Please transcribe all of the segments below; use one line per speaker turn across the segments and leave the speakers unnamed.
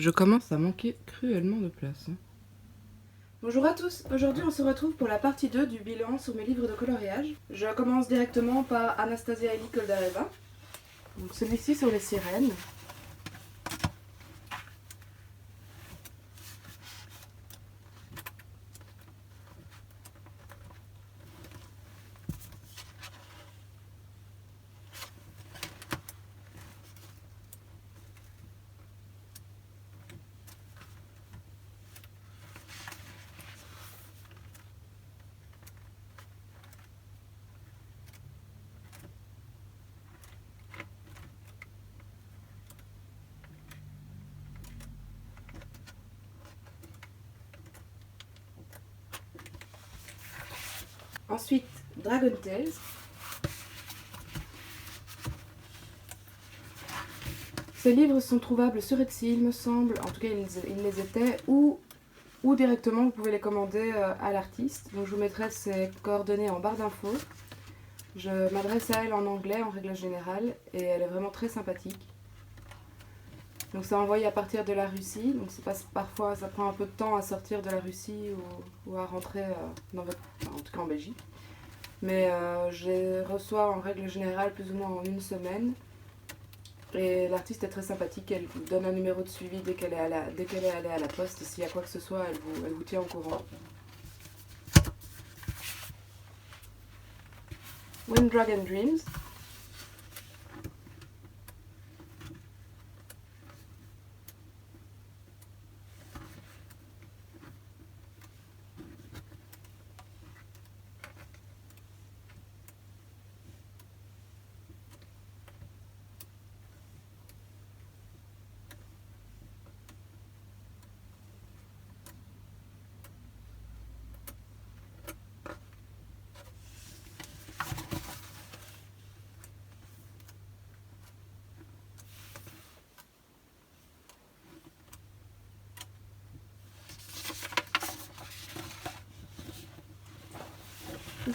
Je commence à manquer cruellement de place.
Bonjour à tous, aujourd'hui on se retrouve pour la partie 2 du bilan sur mes livres de coloriage. Je commence directement par Anastasia Eli Koldareva. Donc celui-ci sur les sirènes. Ensuite, Dragon Tales. Ces livres sont trouvables sur Etsy, il me semble, en tout cas ils les étaient, ou directement vous pouvez les commander à l'artiste. Donc je vous mettrai ses coordonnées en barre d'infos. Je m'adresse à elle en anglais en règle générale et elle est vraiment très sympathique. Donc c'est envoyé à partir de la Russie, donc parfois ça prend un peu de temps à sortir de la Russie ou à rentrer en tout cas en Belgique. Mais je les reçois en règle générale plus ou moins en une semaine. Et l'artiste est très sympathique, elle vous donne un numéro de suivi dès qu'elle est allée à la poste. Et s'il y a quoi que ce soit, elle vous tient au courant. Wind Dragon Dreams.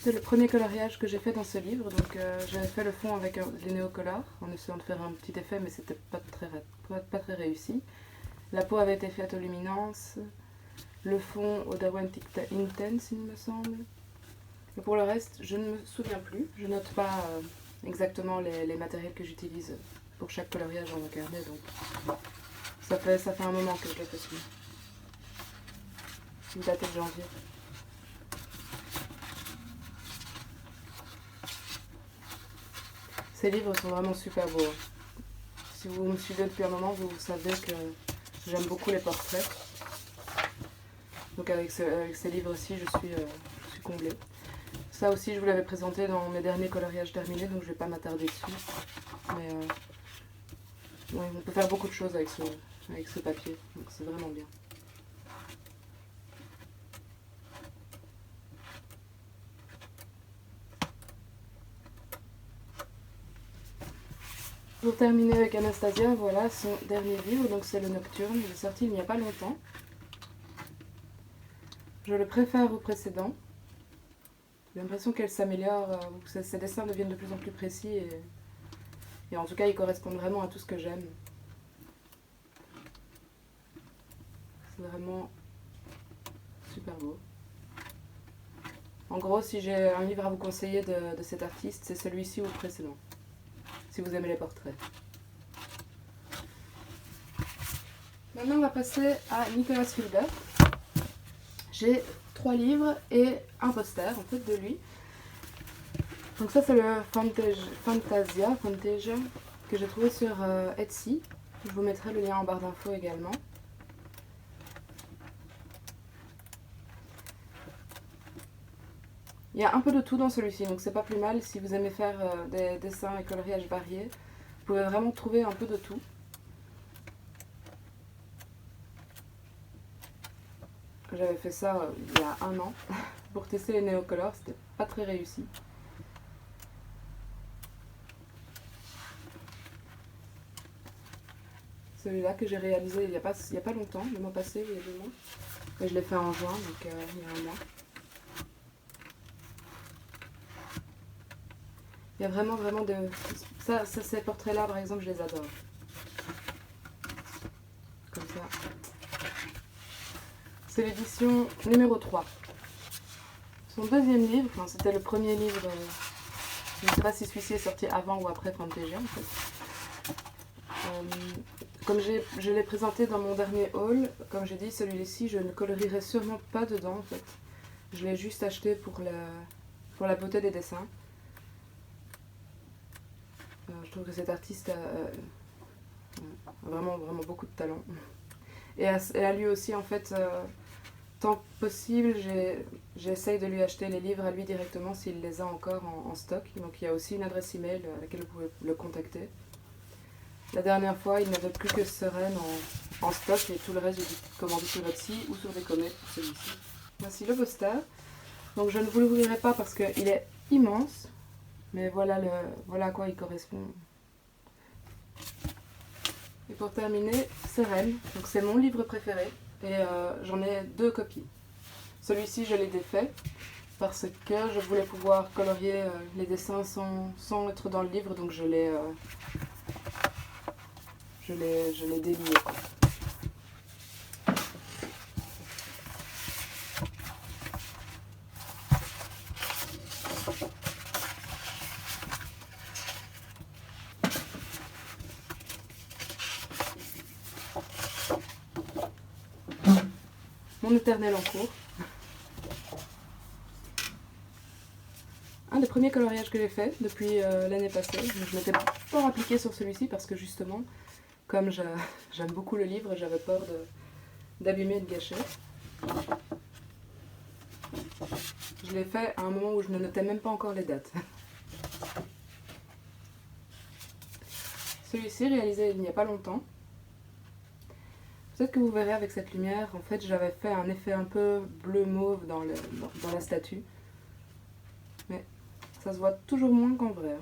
C'est le premier coloriage que j'ai fait dans ce livre, donc j'avais fait le fond avec les néocolores en essayant de faire un petit effet, mais c'était pas très réussi. La peau avait été faite aux luminances, le fond au Derwent Intense il me semble. Et pour le reste, je ne me souviens plus, je note pas exactement les matériels que j'utilise pour chaque coloriage dans mon carnet, donc ça fait un moment que je l'ai fait celui. Il datait de janvier. Ces livres sont vraiment super beaux. Si vous me suivez depuis un moment, vous savez que j'aime beaucoup les portraits. Donc avec ces livres-ci, je suis comblée. Ça aussi, je vous l'avais présenté dans mes derniers coloriages terminés, donc je ne vais pas m'attarder dessus. Mais ouais, on peut faire beaucoup de choses avec ce papier, donc c'est vraiment bien. Pour terminer avec Anastasia, voilà son dernier livre, donc c'est le Nocturne, il est sorti il n'y a pas longtemps. Je le préfère au précédent. J'ai l'impression qu'elle s'améliore, que ses dessins deviennent de plus en plus précis et en tout cas ils correspondent vraiment à tout ce que j'aime. C'est vraiment super beau. En gros, si j'ai un livre à vous conseiller de cet artiste, c'est celui-ci ou le précédent, si vous aimez les portraits. Maintenant, on va passer à Nicolas Fulber. J'ai 3 livres et un poster en fait de lui. Donc ça c'est le Fantasia que j'ai trouvé sur Etsy. Je vous mettrai le lien en barre d'infos également. Il y a un peu de tout dans celui-ci, donc c'est pas plus mal si vous aimez faire des dessins et coloriages variés. Vous pouvez vraiment trouver un peu de tout. J'avais fait ça il y a un an pour tester les néocolores, c'était pas très réussi. Celui-là que j'ai réalisé il n'y a pas longtemps, le mois passé, il y a 2 mois. Et je l'ai fait en juin, donc il y a un mois. Il y a vraiment de... ces portraits-là, par exemple, je les adore. Comme ça. C'est l'édition numéro 3. Son deuxième livre, enfin, c'était le premier livre, je ne sais pas si celui-ci est sorti avant ou après Fantasia en fait. Comme je l'ai présenté dans mon dernier haul, comme j'ai dit, celui-ci je ne colorierai sûrement pas dedans en fait. Je l'ai juste acheté pour la beauté des dessins. Je trouve que cet artiste a vraiment beaucoup de talent. Et à lui aussi en fait, tant que possible, j'essaye de lui acheter les livres à lui directement s'il les a encore en stock. Donc il y a aussi une adresse email à laquelle vous pouvez le contacter. La dernière fois, il n'avait plus que Seren en stock et tout le reste, j'ai dû commander sur Etsy ou sur des comètes pour celui-ci. Voici le poster. Donc je ne vous l'ouvrirai pas parce qu'il est immense, mais voilà à quoi il correspond. Et pour terminer, Seren. Donc c'est mon livre préféré et j'en ai 2 copies. Celui-ci, je l'ai défait parce que je voulais pouvoir colorier les dessins sans être dans le livre, donc je l'ai délié. Mon éternel en cours. Un des premiers coloriages que j'ai fait depuis l'année passée. Je m'étais pas appliquée sur celui-ci parce que justement, comme j'aime beaucoup le livre, j'avais peur d'abîmer et de gâcher. Je l'ai fait à un moment où je ne notais même pas encore les dates. Celui-ci, réalisé il n'y a pas longtemps. Peut-être que vous verrez avec cette lumière, en fait j'avais fait un effet un peu bleu-mauve dans la statue. Mais ça se voit toujours moins qu'en vrai.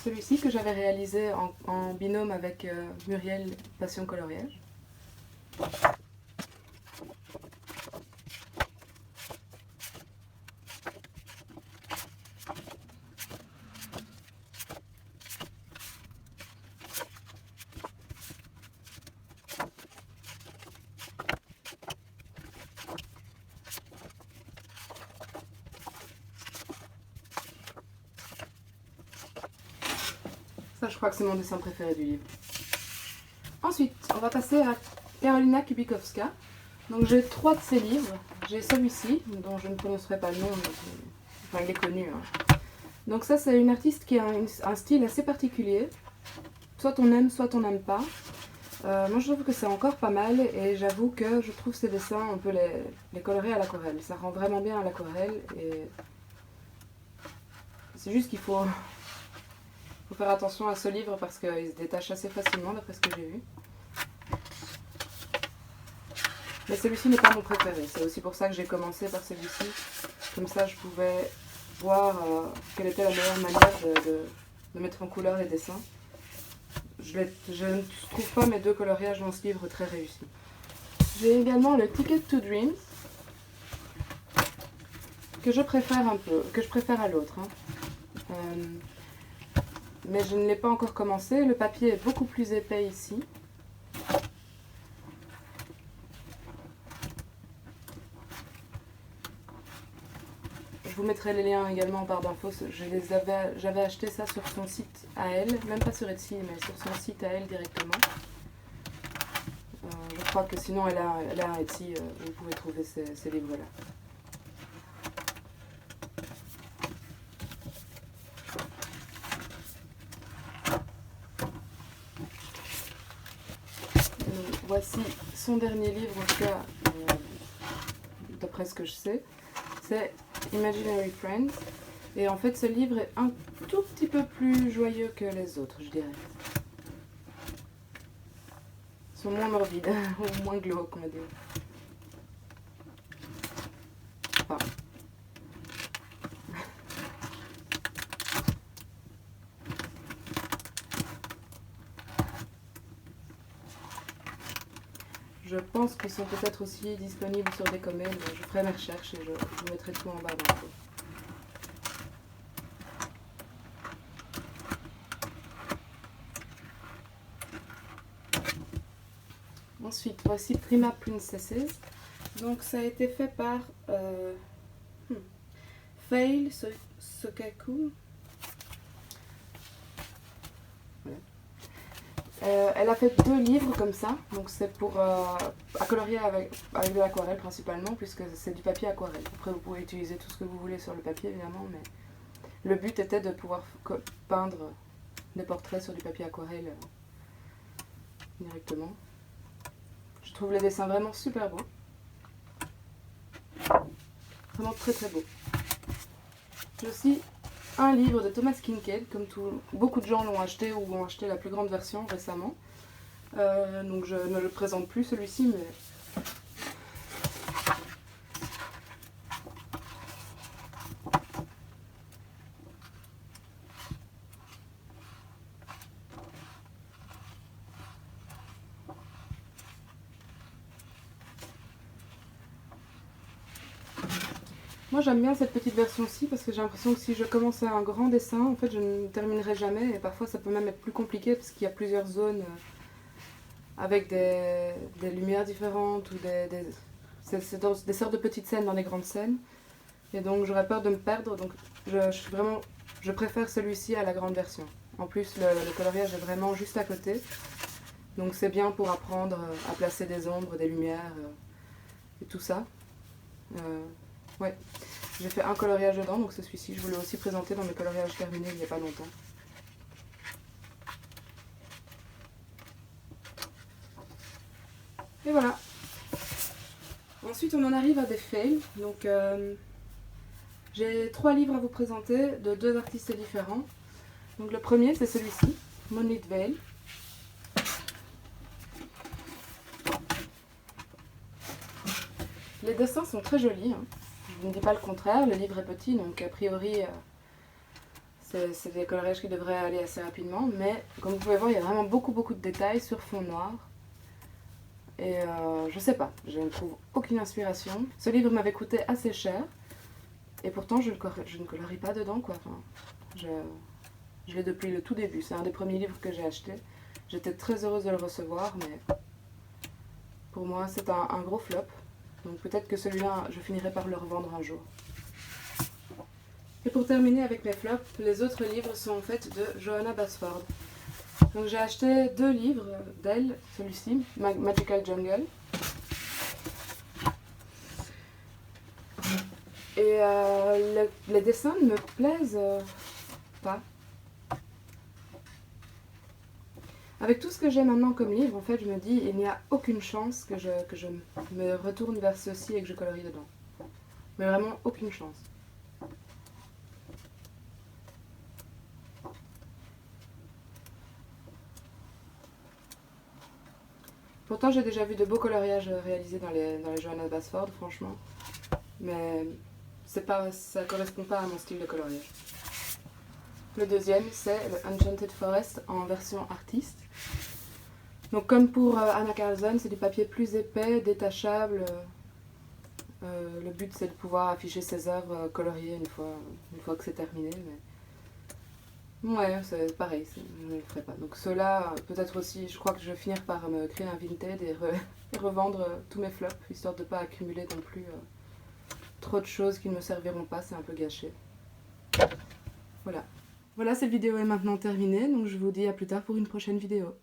Celui-ci que j'avais réalisé en binôme avec Muriel Passion Coloriage. Ça, je crois que c'est mon dessin préféré du livre. Ensuite, on va passer à Karolina Kubikowska. Donc j'ai 3 de ses livres. J'ai celui-ci, dont je ne prononcerai pas le nom, mais enfin il est connu. Donc ça, c'est une artiste qui a un style assez particulier. Soit on aime, soit on n'aime pas. Moi je trouve que c'est encore pas mal et j'avoue que je trouve ces dessins, on peut les colorer à l'aquarelle. Ça rend vraiment bien à l'aquarelle et c'est juste qu'il faut faire attention à ce livre parce qu'il se détache assez facilement d'après ce que j'ai vu. Mais celui-ci n'est pas mon préféré, c'est aussi pour ça que j'ai commencé par celui-ci. Comme ça je pouvais voir quelle était la meilleure manière de mettre en couleur les dessins. Je ne trouve pas mes 2 coloriages dans ce livre très réussis. J'ai également le Ticket to Dreams, que je préfère à l'autre. Mais je ne l'ai pas encore commencé. Le papier est beaucoup plus épais ici. Je vous mettrai les liens également en barre d'infos. J'avais acheté ça sur son site à elle, même pas sur Etsy, mais sur son site à elle directement. Je crois que sinon elle a un Etsy où vous pouvez trouver ces livres-là. Voici son dernier livre, en tout cas, d'après ce que je sais, c'est Imaginary Friends. Et en fait, ce livre est un tout petit peu plus joyeux que les autres, je dirais. Ils sont moins morbides, ou moins glauques, on va dire. Enfin. Je pense qu'ils sont peut-être aussi disponibles sur des comètes. Je ferai mes recherches et je vous mettrai tout en bas dans le Ensuite, voici Prima Princesses. Donc ça a été fait par Fail Sokaku. Voilà. Elle a fait 2 livres comme ça, donc c'est pour à colorier avec de l'aquarelle principalement, puisque c'est du papier aquarelle. Après vous pouvez utiliser tout ce que vous voulez sur le papier évidemment, mais le but était de pouvoir peindre des portraits sur du papier aquarelle directement. Je trouve les dessins vraiment super beaux. Vraiment très très beau. J'ai aussi un livre de Thomas Kincaid, comme beaucoup de gens l'ont acheté ou ont acheté la plus grande version récemment. Donc je ne le présente plus celui-ci, mais... Moi j'aime bien cette petite version-ci parce que j'ai l'impression que si je commençais un grand dessin, en fait je ne terminerai jamais et parfois ça peut même être plus compliqué parce qu'il y a plusieurs zones avec des lumières différentes ou c'est des sortes de petites scènes dans des grandes scènes et donc j'aurais peur de me perdre, donc je préfère celui-ci à la grande version. En plus le coloriage est vraiment juste à côté, donc c'est bien pour apprendre à placer des ombres, des lumières et tout ça. Ouais, j'ai fait un coloriage dedans, donc c'est celui-ci. Je vous l'ai aussi présenté dans mes coloriages terminés il n'y a pas longtemps. Et voilà. Ensuite, on en arrive à des fails. Donc, j'ai 3 livres à vous présenter de 2 artistes différents. Donc, le premier, c'est celui-ci, Monlit Veil. Les dessins sont très jolis, hein. Je ne dis pas le contraire, le livre est petit, donc a priori c'est des coloriages qui devraient aller assez rapidement, mais comme vous pouvez voir, il y a vraiment beaucoup de détails sur fond noir. Et je sais pas, je ne trouve aucune inspiration. Ce livre m'avait coûté assez cher, et pourtant je ne colorie pas dedans, quoi. Enfin, je l'ai depuis le tout début, c'est un des premiers livres que j'ai acheté. J'étais très heureuse de le recevoir, mais pour moi c'est un gros flop. Donc peut-être que celui-là, je finirai par le revendre un jour. Et pour terminer avec mes flops, les autres livres sont en fait de Johanna Basford. Donc j'ai acheté 2 livres d'elle, celui-ci, Magical Jungle. Et les dessins ne me plaisent pas. Avec tout ce que j'ai maintenant comme livre, en fait, je me dis, il n'y a aucune chance que je me retourne vers ceci et que je colorie dedans. Mais vraiment, aucune chance. Pourtant, j'ai déjà vu de beaux coloriages réalisés dans les Johanna Basford, franchement. Mais ça correspond pas à mon style de coloriage. Le deuxième, c'est le Enchanted Forest en version artiste. Donc comme pour Anna Carlson, c'est du papier plus épais, détachable. Le but c'est de pouvoir afficher ses œuvres coloriées une fois que c'est terminé. Mais... ouais, c'est pareil, je ne le ferai pas. Donc ceux-là, peut-être aussi, je crois que je vais finir par me créer un Vinted et revendre tous mes flops, histoire de ne pas accumuler non plus trop de choses qui ne me serviront pas, c'est un peu gâché. Voilà. Voilà, cette vidéo est maintenant terminée, donc je vous dis à plus tard pour une prochaine vidéo.